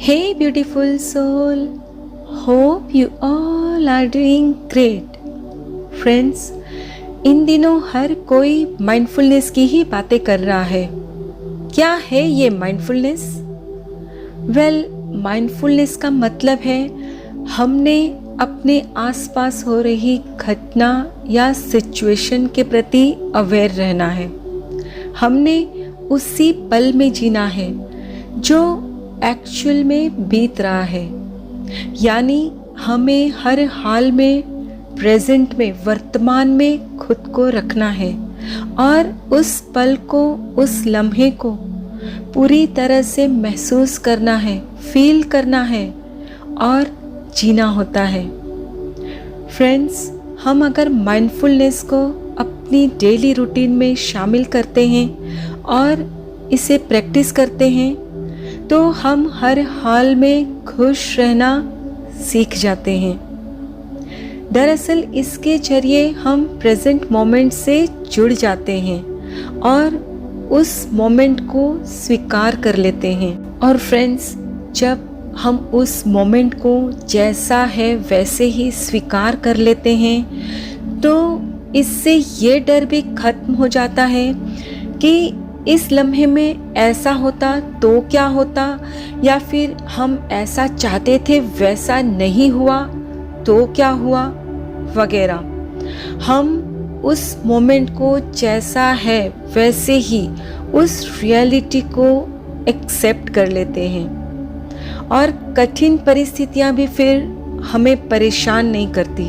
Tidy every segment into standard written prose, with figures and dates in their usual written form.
Hey beautiful soul, hope you all are doing great. Friends, इन दिनों हर कोई mindfulness की ही बातें कर रहा है। क्या है ये माइंडफुलनेस? माइंडफुलनेस का मतलब है हमने अपने आसपास हो रही घटना या सिचुएशन के प्रति अवेयर रहना है। हमने उसी पल में जीना है जो एक्चुअल में बीत रहा है, यानी हमें हर हाल में प्रेजेंट में वर्तमान में खुद को रखना है और उस पल को, उस लम्हे को पूरी तरह से महसूस करना है, फील करना है और जीना होता है। फ्रेंड्स, हम अगर माइंडफुलनेस को अपनी डेली रूटीन में शामिल करते हैं और इसे प्रैक्टिस करते हैं तो हम हर हाल में खुश रहना सीख जाते हैं। दरअसल इसके जरिए हम प्रेजेंट मोमेंट से जुड़ जाते हैं और उस मोमेंट को स्वीकार कर लेते हैं। और फ्रेंड्स, जब हम उस मोमेंट को जैसा है वैसे ही स्वीकार कर लेते हैं तो इससे ये डर भी खत्म हो जाता है कि इस लम्हे में ऐसा होता तो क्या होता, या फिर हम ऐसा चाहते थे वैसा नहीं हुआ तो क्या हुआ वगैरह। हम उस मोमेंट को जैसा है वैसे ही उस रियलिटी को एक्सेप्ट कर लेते हैं और कठिन परिस्थितियां भी फिर हमें परेशान नहीं करती।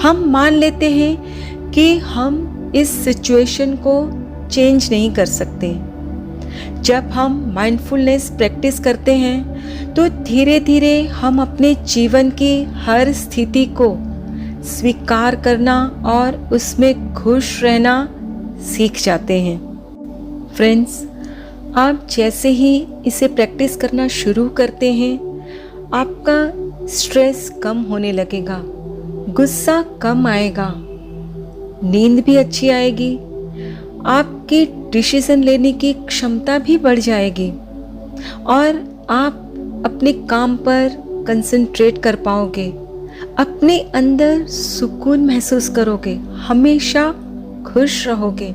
हम मान लेते हैं कि हम इस सिचुएशन को चेंज नहीं कर सकते। जब हम माइंडफुलनेस प्रैक्टिस करते हैं तो धीरे धीरे हम अपने जीवन की हर स्थिति को स्वीकार करना और उसमें खुश रहना सीख जाते हैं। फ्रेंड्स, आप जैसे ही इसे प्रैक्टिस करना शुरू करते हैं आपका स्ट्रेस कम होने लगेगा, गुस्सा कम आएगा, नींद भी अच्छी आएगी, आपकी डिसीजन लेने की क्षमता भी बढ़ जाएगी और आप अपने काम पर कंसंट्रेट कर पाओगे, अपने अंदर सुकून महसूस करोगे, हमेशा खुश रहोगे।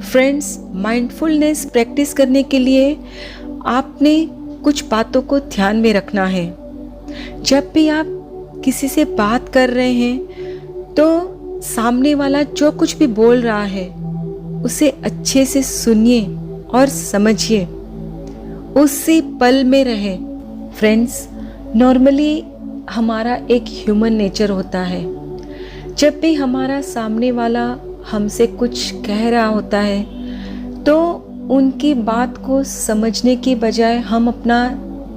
फ्रेंड्स, माइंडफुलनेस प्रैक्टिस करने के लिए आपने कुछ बातों को ध्यान में रखना है। जब भी आप किसी से बात कर रहे हैं तो सामने वाला जो कुछ भी बोल रहा है उसे अच्छे से सुनिए और समझिए, उसी पल में रहे। फ्रेंड्स, नॉर्मली हमारा एक ह्यूमन नेचर होता है, जब भी हमारा सामने वाला हमसे कुछ कह रहा होता है तो उनकी बात को समझने की बजाय हम अपना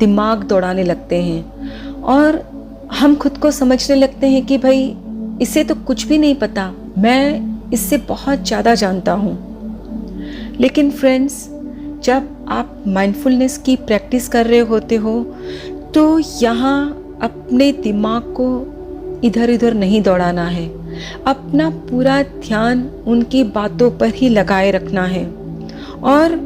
दिमाग दौड़ाने लगते हैं और हम खुद को समझने लगते हैं कि भाई इसे तो कुछ भी नहीं पता, मैं इससे बहुत ज़्यादा जानता हूँ। लेकिन फ्रेंड्स, जब आप माइंडफुलनेस की प्रैक्टिस कर रहे होते हो तो यहाँ अपने दिमाग को इधर उधर नहीं दौड़ाना है, अपना पूरा ध्यान उनकी बातों पर ही लगाए रखना है और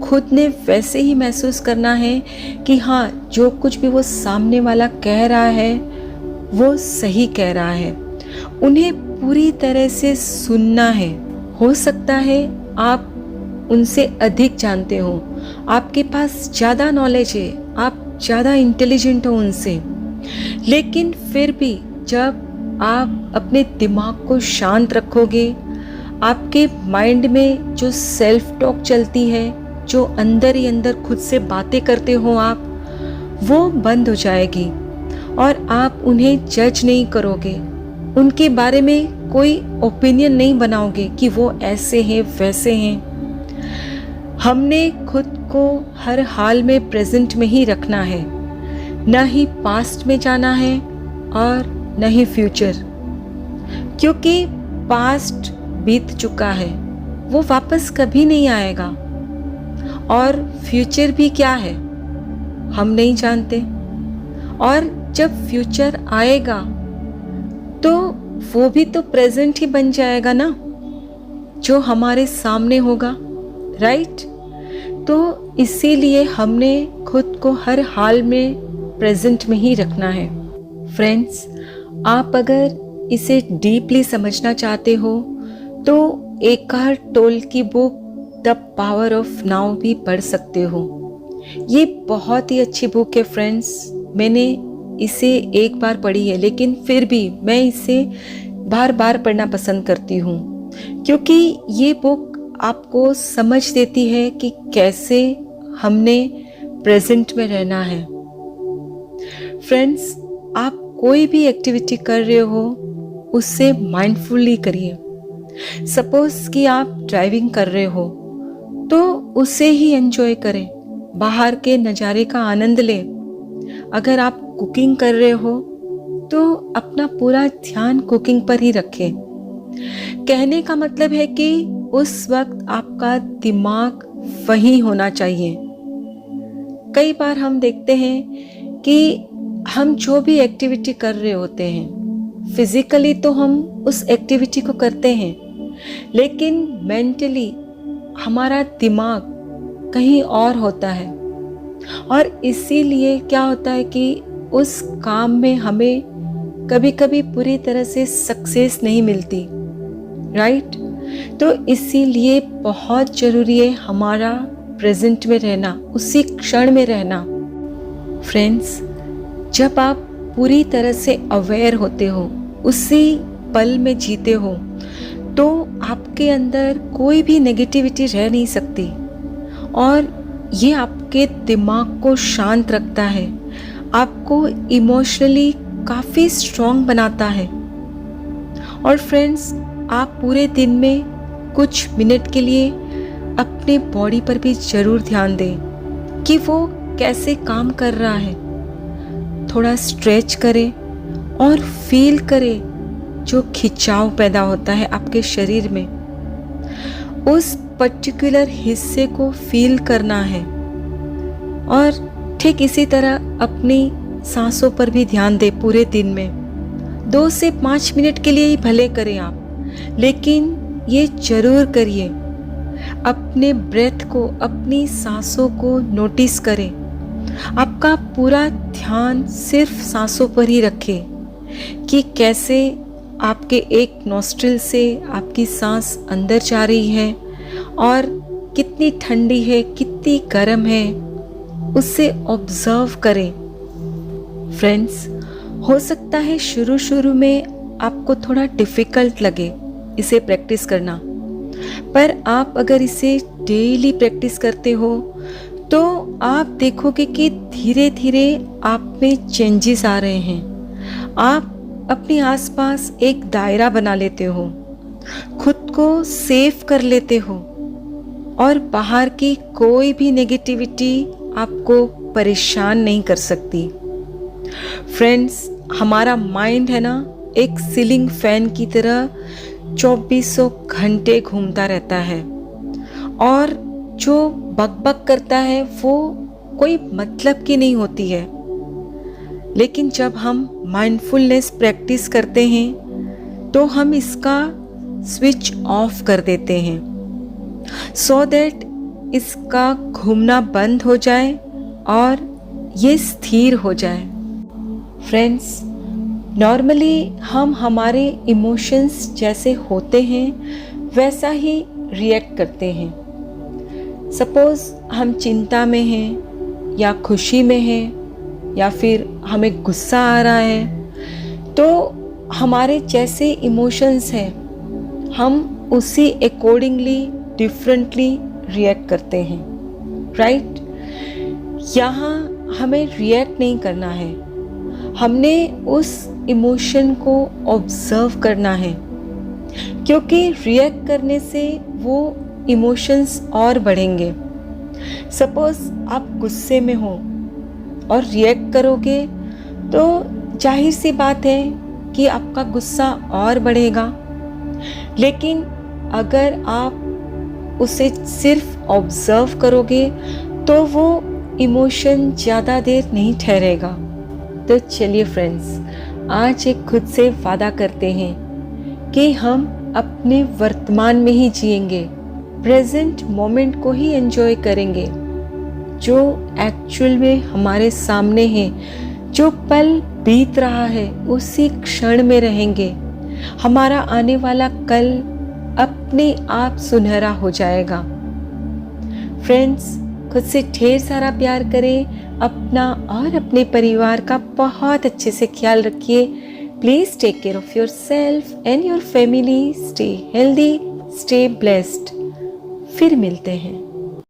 खुद ने वैसे ही महसूस करना है कि हाँ, जो कुछ भी वो सामने वाला कह रहा है वो सही कह रहा है। उन्हें पूरी तरह से सुनना है। हो सकता है आप उनसे अधिक जानते हो, आपके पास ज़्यादा नॉलेज है, आप ज़्यादा इंटेलिजेंट हो उनसे, लेकिन फिर भी जब आप अपने दिमाग को शांत रखोगे, आपके माइंड में जो सेल्फ टॉक चलती है, जो अंदर ही अंदर खुद से बातें करते हो आप, वो बंद हो जाएगी और आप उन्हें जज नहीं करोगे, उनके बारे में कोई ओपिनियन नहीं बनाओगे कि वो ऐसे हैं वैसे हैं। हमने खुद को हर हाल में प्रेजेंट में ही रखना है, न ही पास्ट में जाना है और न ही फ्यूचर, क्योंकि पास्ट बीत चुका है, वो वापस कभी नहीं आएगा और फ्यूचर भी क्या है हम नहीं जानते। और जब फ्यूचर आएगा तो वो भी तो प्रेजेंट ही बन जाएगा ना, जो हमारे सामने होगा, राइट? तो इसीलिए हमने खुद को हर हाल में प्रेजेंट में ही रखना है। फ्रेंड्स, आप अगर इसे डीपली समझना चाहते हो तो एकार्ट टोल की book the power of now भी पढ़ सकते हो। ये बहुत ही अच्छी बुक है फ्रेंड्स। मैंने इसे एक बार पढ़ी है, लेकिन फिर भी मैं इसे बार बार पढ़ना पसंद करती हूँ, क्योंकि ये बुक आपको समझ देती है कि कैसे हमने प्रेजेंट में रहना है। फ्रेंड्स, आप कोई भी एक्टिविटी कर रहे हो उससे माइंडफुली करिए। सपोज कि आप ड्राइविंग कर रहे हो तो उसे ही एंजॉय करें, बाहर के नज़ारे का आनंद लें। अगर आप कुकिंग कर रहे हो तो अपना पूरा ध्यान कुकिंग पर ही रखें। कहने का मतलब है कि उस वक्त आपका दिमाग वहीं होना चाहिए। कई बार हम देखते हैं कि हम जो भी एक्टिविटी कर रहे होते हैं, फिजिकली तो हम उस एक्टिविटी को करते हैं, लेकिन मेंटली हमारा दिमाग कहीं और होता है। और इसीलिए क्या होता है कि उस काम में हमें कभी कभी पूरी तरह से सक्सेस नहीं मिलती, राइट? तो इसीलिए बहुत ज़रूरी है हमारा प्रेजेंट में रहना, उसी क्षण में रहना। फ्रेंड्स, जब आप पूरी तरह से अवेयर होते हो, उसी पल में जीते हो, तो आपके अंदर कोई भी नेगेटिविटी रह नहीं सकती और ये आपके दिमाग को शांत रखता है, आपको इमोशनली काफ़ी स्ट्रॉन्ग बनाता है। और फ्रेंड्स, आप पूरे दिन में कुछ मिनट के लिए अपने बॉडी पर भी ज़रूर ध्यान दें कि वो कैसे काम कर रहा है। थोड़ा स्ट्रेच करें और फील करें जो खिंचाव पैदा होता है आपके शरीर में। उस पर्टिकुलर हिस्से को फील करना है। और ठीक इसी तरह अपनी सांसों पर भी ध्यान दें पूरे दिन में। 2 से 5 मिनट के लिए ही भले करें आप, लेकिन ये जरूर करिए। अपने ब्रेथ को, अपनी सांसों को नोटिस करें। आपका पूरा ध्यान सिर्फ सांसों पर ही रखें कि कैसे आपके एक नॉस्ट्रिल से आपकी सांस अंदर जा रही है और कितनी ठंडी है, कितनी गर्म है, उससे ऑब्जर्व करें। फ्रेंड्स, हो सकता है शुरू शुरू में आपको थोड़ा डिफ़िकल्ट लगे इसे प्रैक्टिस करना, पर आप अगर इसे डेली प्रैक्टिस करते हो तो आप देखोगे कि धीरे धीरे आप में चेंजेस आ रहे हैं। आप अपने आसपास एक दायरा बना लेते हो, खुद को सेफ कर लेते हो और बाहर की कोई भी नेगेटिविटी आपको परेशान नहीं कर सकती। फ्रेंड्स, हमारा माइंड है ना, एक सीलिंग फैन की तरह 2400 घंटे घूमता रहता है और जो बकबक करता है वो कोई मतलब की नहीं होती है। लेकिन जब हम माइंडफुलनेस प्रैक्टिस करते हैं तो हम इसका स्विच ऑफ कर देते हैं, सो दैट इसका घूमना बंद हो जाए और ये स्थिर हो जाए। फ्रेंड्स, नॉर्मली हम हमारे इमोशंस जैसे होते हैं वैसा ही रिएक्ट करते हैं। सपोज़ हम चिंता में हैं या खुशी में हैं या फिर हमें गुस्सा आ रहा है, तो हमारे जैसे इमोशंस हैं हम उसी अकॉर्डिंगली डिफरेंटली रिएक्ट करते हैं, राइट? यहाँ हमें रिएक्ट नहीं करना है, हमने उस इमोशन को ऑब्जर्व करना है, क्योंकि रिएक्ट करने से वो इमोशंस और बढ़ेंगे। सपोज आप गुस्से में हो और रिएक्ट करोगे तो जाहिर सी बात है कि आपका गुस्सा और बढ़ेगा। लेकिन अगर आप उसे सिर्फ ऑब्जर्व करोगे तो वो इमोशन ज़्यादा देर नहीं ठहरेगा। तो चलिए फ्रेंड्स, आज एक खुद से वादा करते हैं कि हम अपने वर्तमान में ही जिएंगे, प्रेजेंट मोमेंट को ही एंजॉय करेंगे जो एक्चुअल में हमारे सामने है। जो पल बीत रहा है उसी क्षण में रहेंगे। हमारा आने वाला कल अपने आप सुनहरा हो जाएगा। फ्रेंड्स, खुद से ढेर सारा प्यार करें, अपना और अपने परिवार का बहुत अच्छे से ख्याल रखिए। Please take care of yourself and your family. Stay healthy, stay blessed. फिर मिलते हैं।